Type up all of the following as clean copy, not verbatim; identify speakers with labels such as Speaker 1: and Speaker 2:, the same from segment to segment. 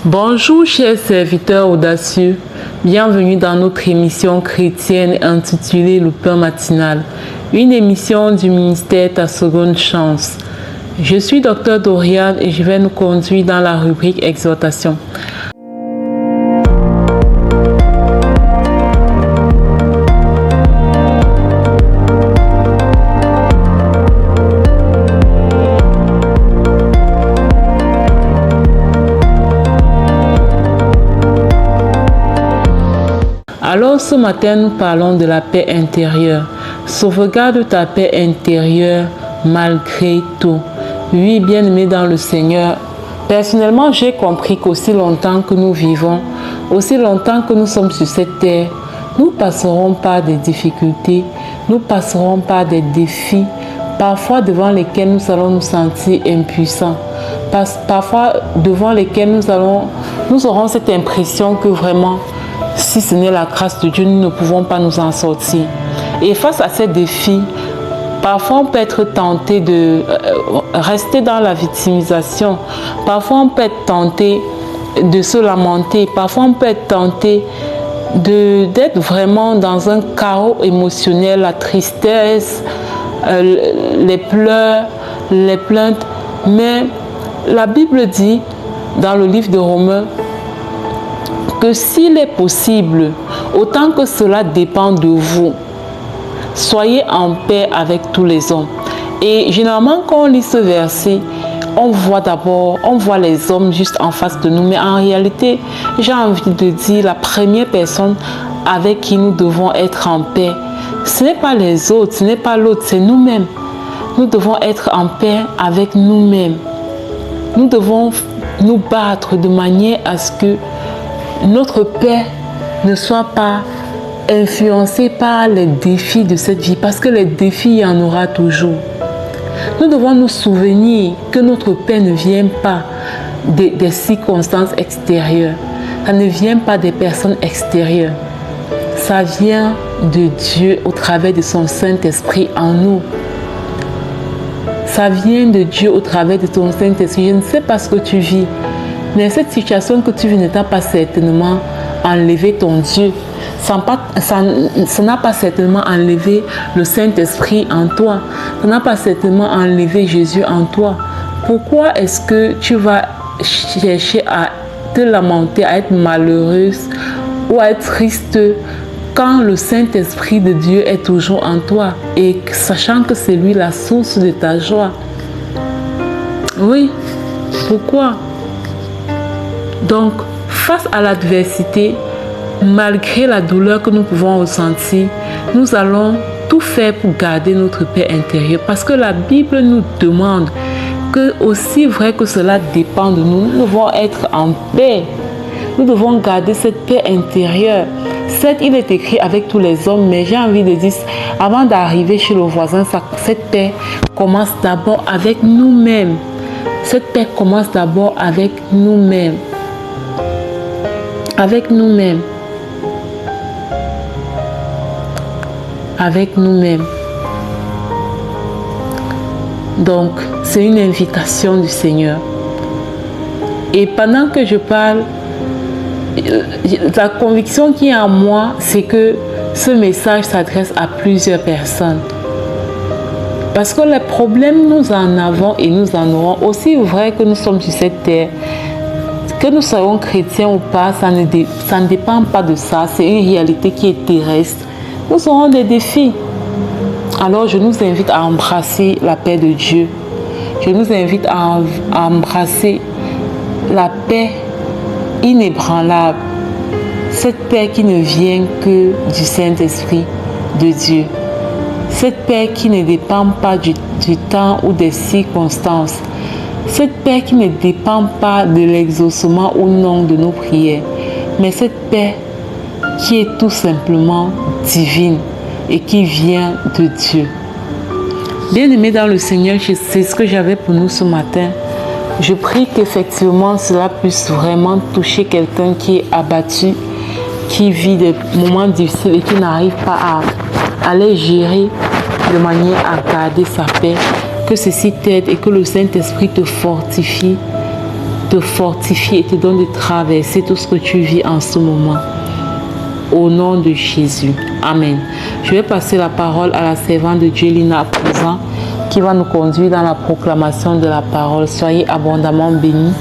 Speaker 1: Bonjour chers serviteurs audacieux, bienvenue dans notre émission chrétienne intitulée Le Pain matinal, une émission du ministère Ta Seconde Chance. Je suis Dr Doriane et je vais nous conduire dans la rubrique Exhortation. Alors ce matin, nous parlons de la paix intérieure. Sauvegarde ta paix intérieure malgré tout. Oui, bien-aimés dans le Seigneur, personnellement, j'ai compris qu'aussi longtemps que nous vivons, aussi longtemps que nous sommes sur cette terre, nous passerons par des difficultés, nous passerons par des défis, parfois devant lesquels nous allons nous sentir impuissants, parfois devant lesquels nous aurons cette impression que vraiment, si ce n'est la grâce de Dieu, nous ne pouvons pas nous en sortir. Et face à ces défis, parfois on peut être tenté de rester dans la victimisation. Parfois on peut être tenté de se lamenter. Parfois on peut être tenté d'être vraiment dans un chaos émotionnel, la tristesse, les pleurs, les plaintes. Mais la Bible dit dans le livre de Romains que s'il est possible, autant que cela dépend de vous, soyez en paix avec tous les hommes. Et généralement, quand on lit ce verset, on voit les hommes juste en face de nous. Mais en réalité, j'ai envie de dire, la première personne avec qui nous devons être en paix, ce n'est pas les autres, ce n'est pas l'autre, c'est nous-mêmes. Nous devons être en paix avec nous-mêmes. Nous devons nous battre de manière à ce que notre paix ne soit pas influencée par les défis de cette vie, parce que les défis, il y en aura toujours. Nous devons nous souvenir que notre paix ne vient pas des circonstances extérieures, ça ne vient pas des personnes extérieures, ça vient de Dieu au travers de son Saint-Esprit en nous. Ça vient de Dieu au travers de ton Saint-Esprit. Je ne sais pas ce que tu vis, mais cette situation que tu vis ne t'a pas certainement enlevé ton Dieu. Ça n'a pas certainement enlevé le Saint-Esprit en toi. Ça n'a pas certainement enlevé Jésus en toi. Pourquoi est-ce que tu vas chercher à te lamenter, à être malheureuse ou à être triste quand le Saint-Esprit de Dieu est toujours en toi et sachant que c'est lui la source de ta joie? Oui, pourquoi? Donc, face à l'adversité, malgré la douleur que nous pouvons ressentir, nous allons tout faire pour garder notre paix intérieure. Parce que la Bible nous demande que, aussi vrai que cela dépend de nous, nous devons être en paix. Nous devons garder cette paix intérieure. Certes, il est écrit avec tous les hommes, mais j'ai envie de dire, avant d'arriver chez le voisin, cette paix commence d'abord avec nous-mêmes. Cette paix commence d'abord avec nous-mêmes. Avec nous-mêmes. Avec nous-mêmes. Donc, c'est une invitation du Seigneur. Et pendant que je parle, la conviction qui est en moi, c'est que ce message s'adresse à plusieurs personnes. Parce que les problèmes, nous en avons et nous en aurons. Aussi vrai que nous sommes sur cette terre, que nous soyons chrétiens ou pas, ça ne dépend pas de ça. C'est une réalité qui est terrestre. Nous aurons des défis. Alors je nous invite à embrasser la paix de Dieu. Je nous invite à embrasser la paix inébranlable. Cette paix qui ne vient que du Saint-Esprit de Dieu. Cette paix qui ne dépend pas du temps ou des circonstances. Cette paix qui ne dépend pas de l'exaucement ou non de nos prières. Mais cette paix qui est tout simplement divine et qui vient de Dieu. Bien-aimés dans le Seigneur, c'est ce que j'avais pour nous ce matin. Je prie qu'effectivement cela puisse vraiment toucher quelqu'un qui est abattu, qui vit des moments difficiles et qui n'arrive pas à les gérer de manière à garder sa paix. Que ceci t'aide et que le Saint-Esprit te fortifie te fortifie et te donne de traverser tout ce que tu vis en ce moment. Au nom de Jésus. Amen. Je vais passer la parole à la servante de Dieu, Lina, à présent, qui va nous conduire dans la proclamation de la parole. Soyez abondamment bénis.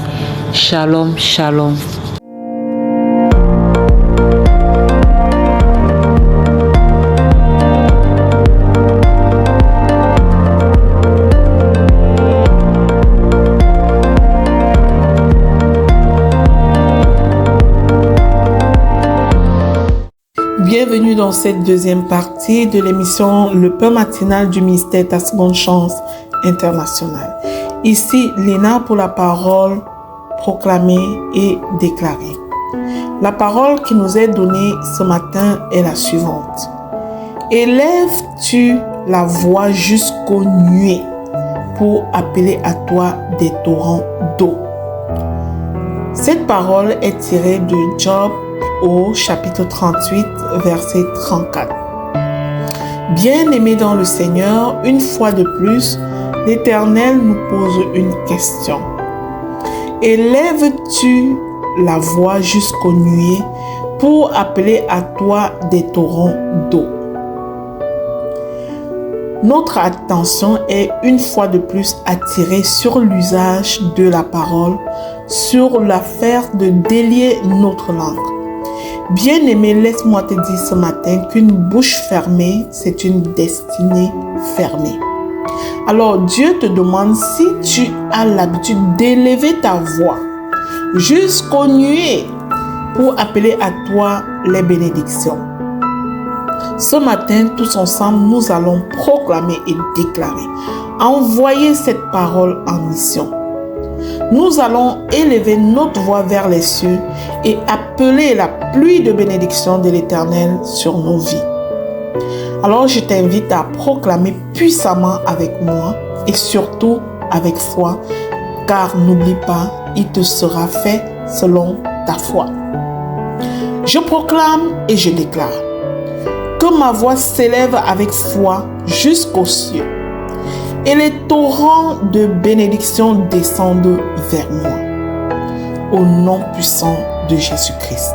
Speaker 1: Shalom, shalom.
Speaker 2: Bienvenue dans cette deuxième partie de l'émission Le Pain matinal du ministère Ta Seconde Chance International. Ici, Lina pour la parole proclamée et déclarée. La parole qui nous est donnée ce matin est la suivante. Élèves-tu la voix jusqu'aux nuées pour appeler à toi des torrents d'eau. Cette parole est tirée de Job au chapitre 38, verset 34. Bien-aimés dans le Seigneur, une fois de plus, l'Éternel nous pose une question. Élèves-tu la voix jusqu'aux nuées pour appeler à toi des torrents d'eau? Notre attention est une fois de plus attirée sur l'usage de la parole, sur l'affaire de délier notre langue. Bien-aimé, laisse-moi te dire ce matin qu'une bouche fermée, c'est une destinée fermée. Alors Dieu te demande si tu as l'habitude d'élever ta voix jusqu'aux nuées pour appeler à toi les bénédictions. Ce matin, tous ensemble, nous allons proclamer et déclarer, envoyer cette parole en mission. Nous allons élever notre voix vers les cieux et appeler la pluie de bénédiction de l'Éternel sur nos vies. Alors je t'invite à proclamer puissamment avec moi et surtout avec foi, car n'oublie pas, il te sera fait selon ta foi. Je proclame et je déclare que ma voix s'élève avec foi jusqu'aux cieux et les torrents de bénédiction descendent vers moi. Au nom puissant de Jésus-Christ.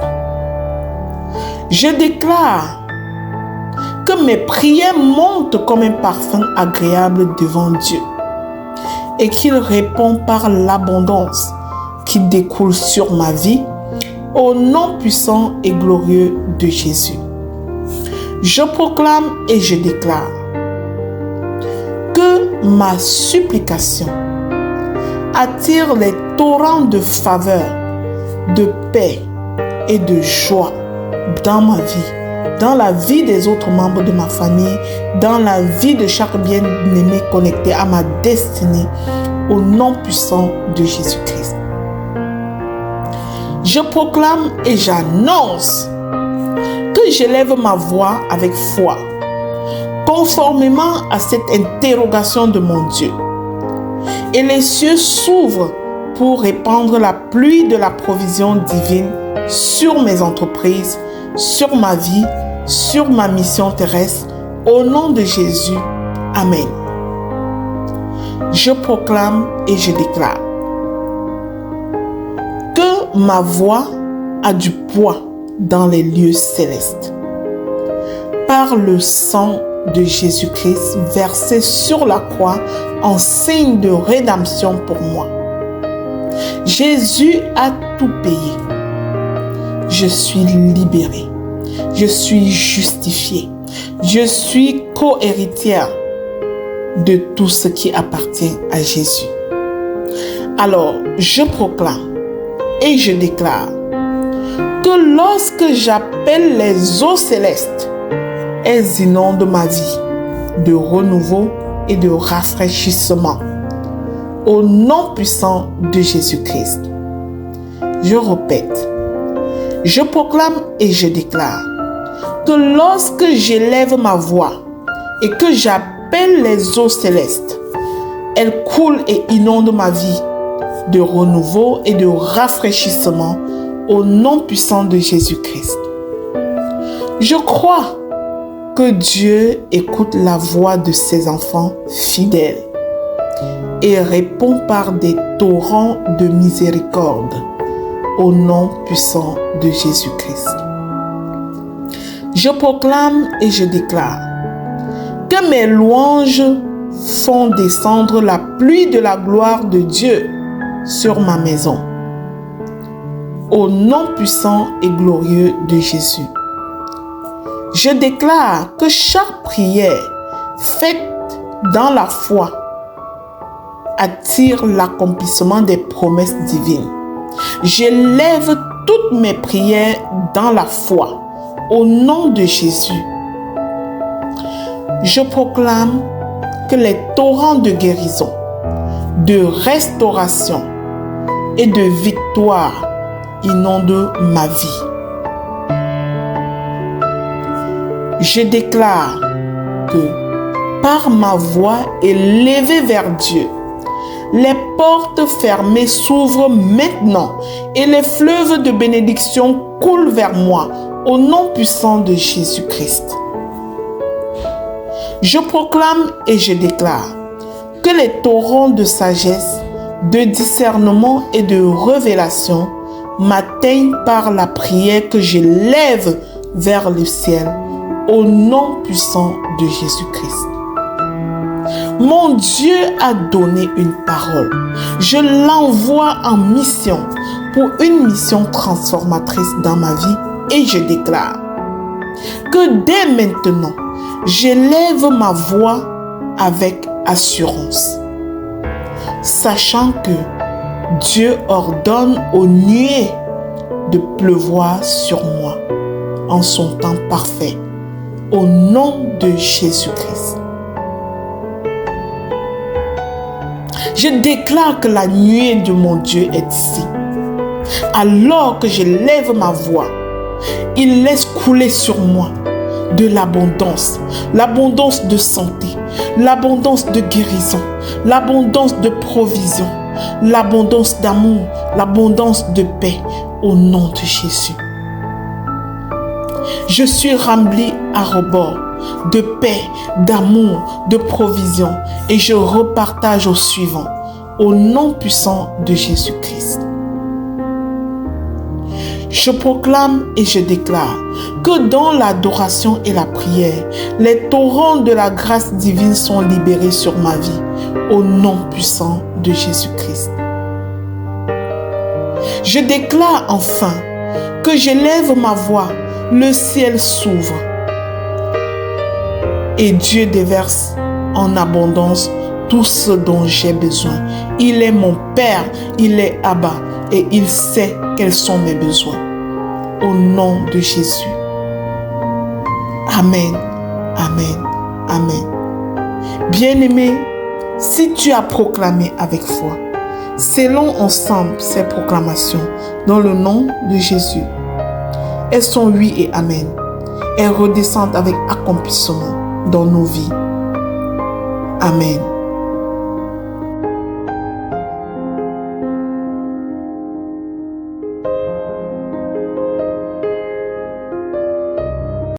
Speaker 2: Je déclare que mes prières montent comme un parfum agréable devant Dieu et qu'il répond par l'abondance qui découle sur ma vie au nom puissant et glorieux de Jésus. Je proclame et je déclare que ma supplication attire les torrents de faveur, de paix et de joie dans ma vie, dans la vie des autres membres de ma famille, dans la vie de chaque bien-aimé connecté à ma destinée, au nom puissant de Jésus-Christ. Je proclame et j'annonce que j'élève ma voix avec foi, conformément à cette interrogation de mon Dieu. Et les cieux s'ouvrent pour répandre la pluie de la provision divine sur mes entreprises, sur ma vie, sur ma mission terrestre, au nom de Jésus. Amen. Je proclame et je déclare que ma voix a du poids dans les lieux célestes. Par le sang de Jésus-Christ versé sur la croix en signe de rédemption pour moi. Jésus a tout payé. Je suis libérée. Je suis justifiée. Je suis co-héritière de tout ce qui appartient à Jésus. Alors, je proclame et je déclare que lorsque j'appelle les eaux célestes, elles inondent ma vie de renouveau et de rafraîchissement. Au nom puissant de Jésus-Christ. Je répète, je proclame et je déclare que lorsque j'élève ma voix et que j'appelle les eaux célestes, elles coulent et inondent ma vie de renouveau et de rafraîchissement au nom puissant de Jésus-Christ. Je crois que Dieu écoute la voix de ses enfants fidèles. et réponds par des torrents de miséricorde. Au nom puissant de Jésus-Christ. Je proclame et je déclare que mes louanges font descendre la pluie de la gloire de Dieu sur ma maison. Au nom puissant et glorieux de Jésus. Je déclare que chaque prière faite dans la foi attire l'accomplissement des promesses divines. J'élève toutes mes prières dans la foi au nom de Jésus. Je proclame que les torrents de guérison, de restauration et de victoire inondent ma vie. Je déclare que par ma voix élevée vers Dieu, les portes fermées s'ouvrent maintenant et les fleuves de bénédiction coulent vers moi au nom puissant de Jésus-Christ. Je proclame et je déclare que les torrents de sagesse, de discernement et de révélation m'atteignent par la prière que je lève vers le ciel au nom puissant de Jésus-Christ. Mon Dieu a donné une parole. Je l'envoie en mission pour une mission transformatrice dans ma vie et je déclare que dès maintenant, j'élève ma voix avec assurance, sachant que Dieu ordonne aux nuées de pleuvoir sur moi en son temps parfait, au nom de Jésus-Christ. Je déclare que la nuée de mon Dieu est ici. Alors que je lève ma voix, il laisse couler sur moi de l'abondance, l'abondance de santé, l'abondance de guérison, l'abondance de provision, l'abondance d'amour, l'abondance de paix au nom de Jésus. Je suis rempli à rebord de paix, d'amour, de provision et je repartage au suivant au nom puissant de Jésus-Christ. Je proclame et je déclare que dans l'adoration et la prière, les torrents de la grâce divine sont libérés sur ma vie au nom puissant de Jésus-Christ. Je déclare enfin que j'élève ma voix, le ciel s'ouvre et Dieu déverse en abondance tout ce dont j'ai besoin. Il est mon Père, il est Abba et il sait quels sont mes besoins. Au nom de Jésus. Amen, amen, amen. Bien-aimé, si tu as proclamé avec foi, scellons ensemble ces proclamations dans le nom de Jésus. Elles sont oui et amen. Elles redescendent avec accomplissement dans nos vies. Amen.